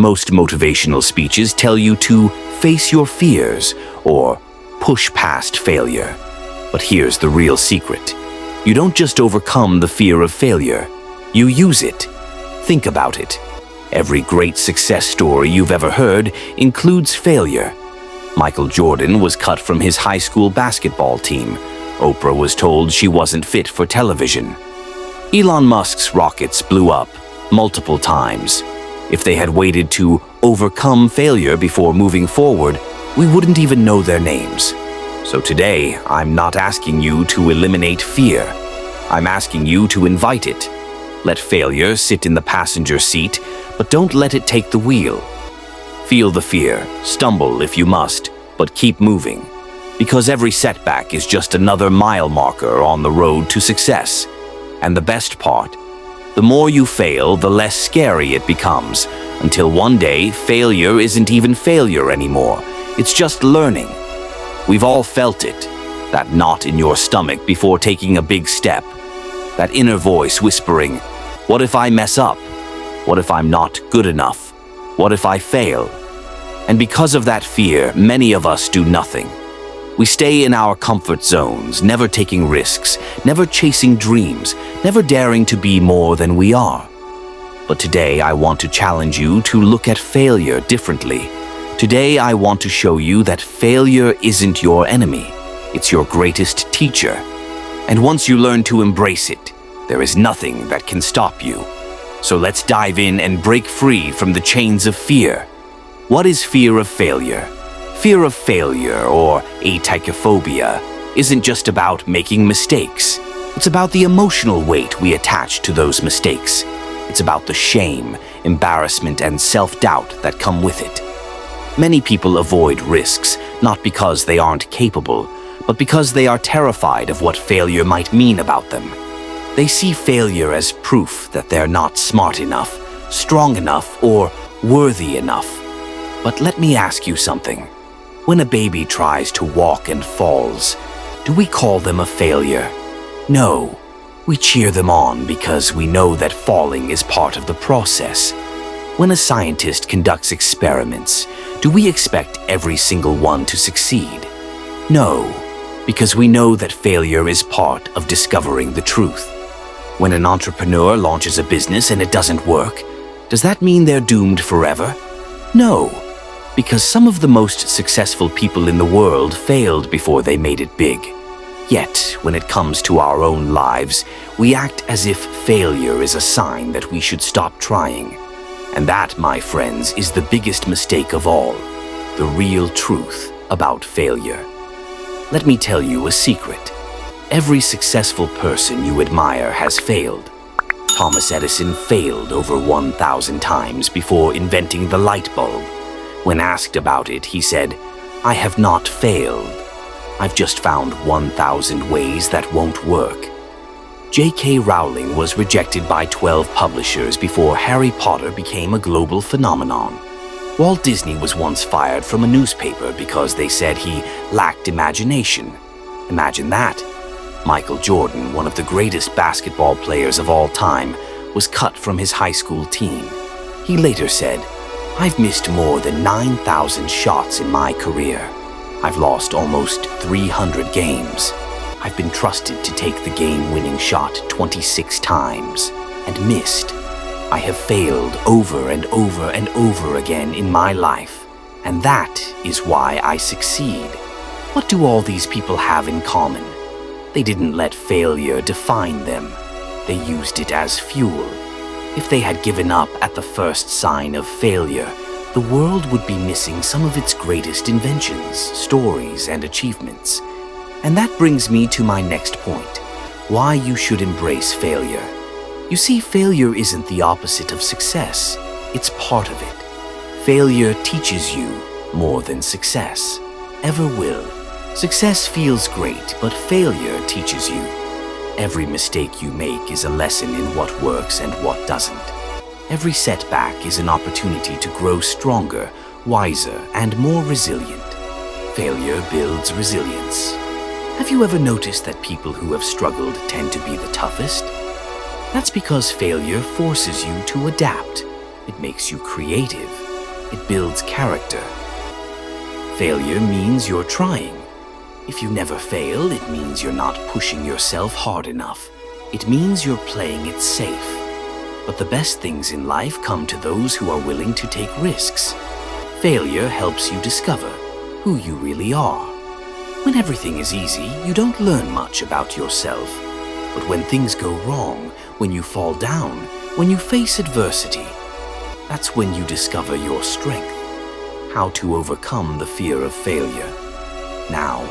Most motivational speeches tell you to face your fears or push past failure. But here's the real secret. You don't just overcome the fear of failure. You use it. Think about it. Every great success story you've ever heard includes failure. Michael Jordan was cut from his high school basketball team. Oprah was told she wasn't fit for television. Elon Musk's rockets blew up multiple times. If they had waited to overcome failure before moving forward, we wouldn't even know their names. So today, I'm not asking you to eliminate fear. I'm asking you to invite it. Let failure sit in the passenger seat, but don't let it take the wheel. Feel the fear, stumble if you must, but keep moving. Because every setback is just another mile marker on the road to success. And the best part, the more you fail, the less scary it becomes, until one day failure isn't even failure anymore. It's just learning. We've all felt it, that knot in your stomach before taking a big step, that inner voice whispering, "What if I mess up? What if I'm not good enough? What if I fail?" And because of that fear, many of us do nothing. We stay in our comfort zones, never taking risks, never chasing dreams, never daring to be more than we are. But today I want to challenge you to look at failure differently. Today I want to show you that failure isn't your enemy, it's your greatest teacher. And once you learn to embrace it, there is nothing that can stop you. So let's dive in and break free from the chains of fear. What is fear of failure? Fear of failure, or atychophobia, isn't just about making mistakes. It's about the emotional weight we attach to those mistakes. It's about the shame, embarrassment, and self-doubt that come with it. Many people avoid risks, not because they aren't capable, but because they are terrified of what failure might mean about them. They see failure as proof that they're not smart enough, strong enough, or worthy enough. But let me ask you something. When a baby tries to walk and falls, do we call them a failure? No. We cheer them on because we know that falling is part of the process. When a scientist conducts experiments, do we expect every single one to succeed? No, because we know that failure is part of discovering the truth. When an entrepreneur launches a business and it doesn't work, does that mean they're doomed forever? No. Because some of the most successful people in the world failed before they made it big. Yet, when it comes to our own lives, we act as if failure is a sign that we should stop trying. And that, my friends, is the biggest mistake of all, the real truth about failure. Let me tell you a secret. Every successful person you admire has failed. Thomas Edison failed over 1,000 times before inventing the light bulb. When asked about it, he said, "I have not failed. I've just found 1,000 ways that won't work." J.K. Rowling was rejected by 12 publishers before Harry Potter became a global phenomenon. Walt Disney was once fired from a newspaper because they said he lacked imagination. Imagine that. Michael Jordan, one of the greatest basketball players of all time, was cut from his high school team. He later said, "I've missed more than 9,000 shots in my career. I've lost almost 300 games. I've been trusted to take the game-winning shot 26 times and missed. I have failed over and over and over again in my life, and that is why I succeed." What do all these people have in common? They didn't let failure define them. They used it as fuel. If they had given up at the first sign of failure, the world would be missing some of its greatest inventions, stories, and achievements. And that brings me to my next point, why you should embrace failure. You see, failure isn't the opposite of success. It's part of it. Failure teaches you more than success ever will. Success feels great, but failure teaches you. Every mistake you make is a lesson in what works and what doesn't. Every setback is an opportunity to grow stronger, wiser, and more resilient. Failure builds resilience. Have you ever noticed that people who have struggled tend to be the toughest? That's because failure forces you to adapt. It makes you creative. it builds character. Failure means you're trying. If you never fail, it means you're not pushing yourself hard enough. It means you're playing it safe. But the best things in life come to those who are willing to take risks. Failure helps you discover who you really are. When everything is easy, you don't learn much about yourself. But when things go wrong, when you fall down, when you face adversity, that's when you discover your strength. How to overcome the fear of failure. Now,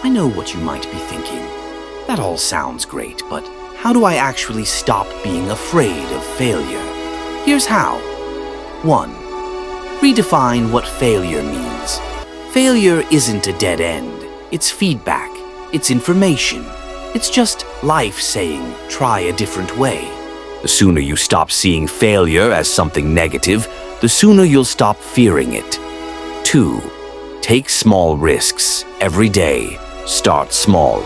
I know what you might be thinking. That all sounds great, but how do I actually stop being afraid of failure? Here's how. 1. Redefine what failure means. Failure isn't a dead end. It's feedback. It's information. It's just life saying, try a different way. The sooner you stop seeing failure as something negative, the sooner you'll stop fearing it. 2. Take small risks every day. Start small.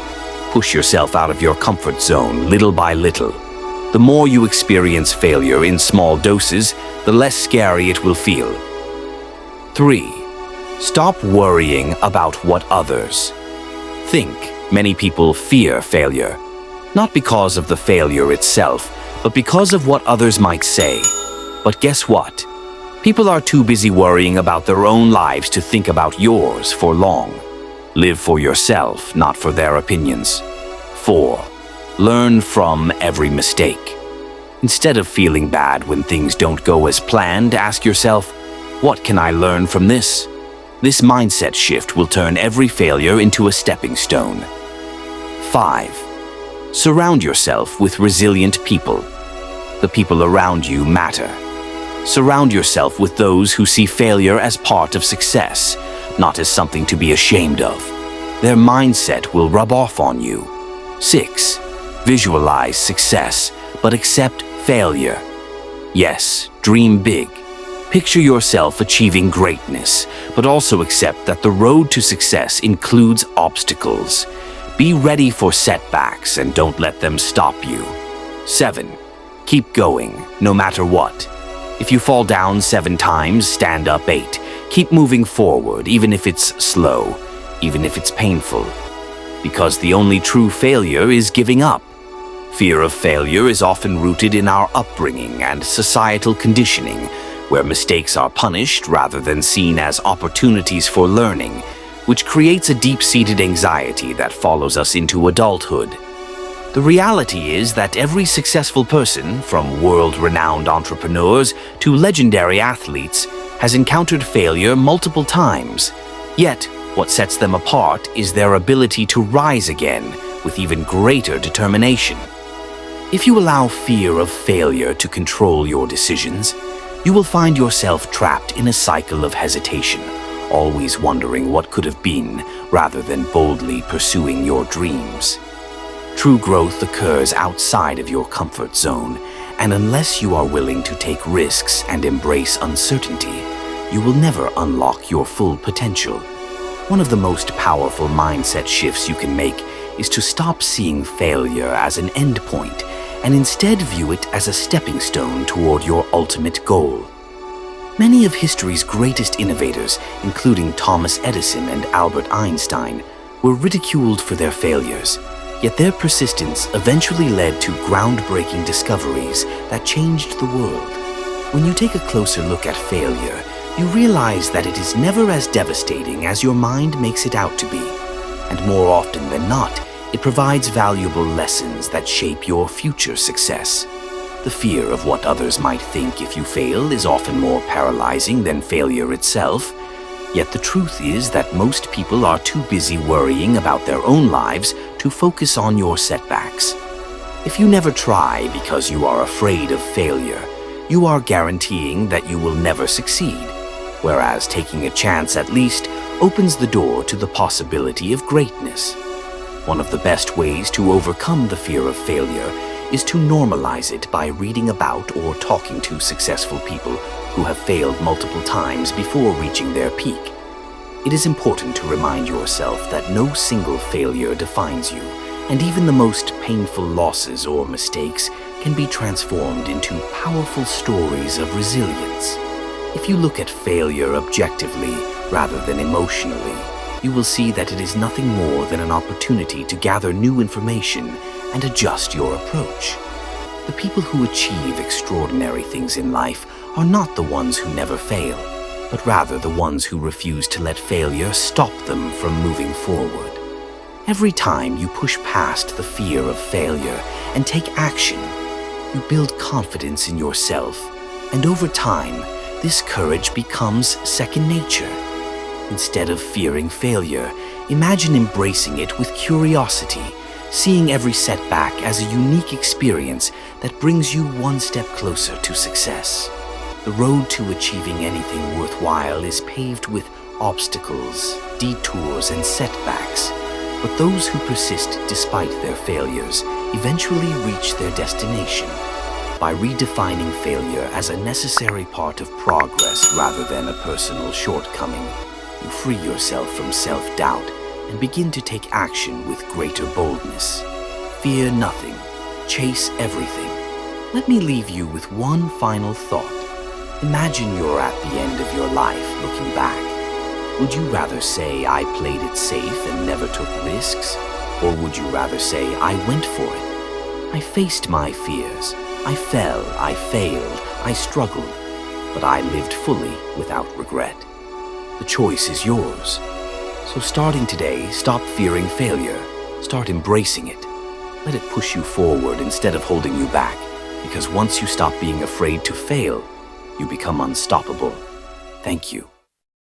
Push yourself out of your comfort zone little by little. The more you experience failure in small doses, the less scary it will feel. 3. Stop worrying about what others think. Many people fear failure, not because of the failure itself, but because of what others might say. But guess what? People are too busy worrying about their own lives to think about yours for long. Live for yourself, not for their opinions. 4. Learn from every mistake. Instead of feeling bad when things don't go as planned, ask yourself, what can I learn from this? This mindset shift will turn every failure into a stepping stone. 5. Surround yourself with resilient people. The people around you matter. Surround yourself with those who see failure as part of success, not as something to be ashamed of. Their mindset will rub off on you. 6. Visualize success, but accept failure. Yes, dream big. Picture yourself achieving greatness, but also accept that the road to success includes obstacles. Be ready for setbacks and don't let them stop you. 7. Keep going, no matter what. If you fall down 7 times, stand up 8. Keep moving forward, even if it's slow, even if it's painful. Because the only true failure is giving up. Fear of failure is often rooted in our upbringing and societal conditioning, where mistakes are punished rather than seen as opportunities for learning, which creates a deep-seated anxiety that follows us into adulthood. The reality is that every successful person, from world-renowned entrepreneurs to legendary athletes, has encountered failure multiple times. Yet, what sets them apart is their ability to rise again with even greater determination. If you allow fear of failure to control your decisions, you will find yourself trapped in a cycle of hesitation, always wondering what could have been rather than boldly pursuing your dreams. True growth occurs outside of your comfort zone, and unless you are willing to take risks and embrace uncertainty, you will never unlock your full potential. One of the most powerful mindset shifts you can make is to stop seeing failure as an endpoint and instead view it as a stepping stone toward your ultimate goal. Many of history's greatest innovators, including Thomas Edison and Albert Einstein, were ridiculed for their failures. Yet their persistence eventually led to groundbreaking discoveries that changed the world. When you take a closer look at failure, you realize that it is never as devastating as your mind makes it out to be. And more often than not, it provides valuable lessons that shape your future success. The fear of what others might think if you fail is often more paralyzing than failure itself. Yet the truth is that most people are too busy worrying about their own lives to focus on your setbacks. If you never try because you are afraid of failure, you are guaranteeing that you will never succeed, whereas taking a chance at least opens the door to the possibility of greatness. One of the best ways to overcome the fear of failure is to normalize it by reading about or talking to successful people who have failed multiple times before reaching their peak. It is important to remind yourself that no single failure defines you, and even the most painful losses or mistakes can be transformed into powerful stories of resilience. If you look at failure objectively rather than emotionally, you will see that it is nothing more than an opportunity to gather new information and adjust your approach. The people who achieve extraordinary things in life are not the ones who never fail, but rather the ones who refuse to let failure stop them from moving forward. Every time you push past the fear of failure and take action, you build confidence in yourself, and over time, this courage becomes second nature. Instead of fearing failure, imagine embracing it with curiosity, seeing every setback as a unique experience that brings you one step closer to success. The road to achieving anything worthwhile is paved with obstacles, detours, and setbacks, but those who persist despite their failures eventually reach their destination. By redefining failure as a necessary part of progress rather than a personal shortcoming, you free yourself from self-doubt and begin to take action with greater boldness. Fear nothing, chase everything. Let me leave you with one final thought. Imagine you're at the end of your life looking back. Would you rather say I played it safe and never took risks? Or would you rather say I went for it? I faced my fears. I fell, I failed, I struggled, but I lived fully without regret. The choice is yours. So starting today, stop fearing failure. Start embracing it. Let it push you forward instead of holding you back, because once you stop being afraid to fail, you become unstoppable. Thank you.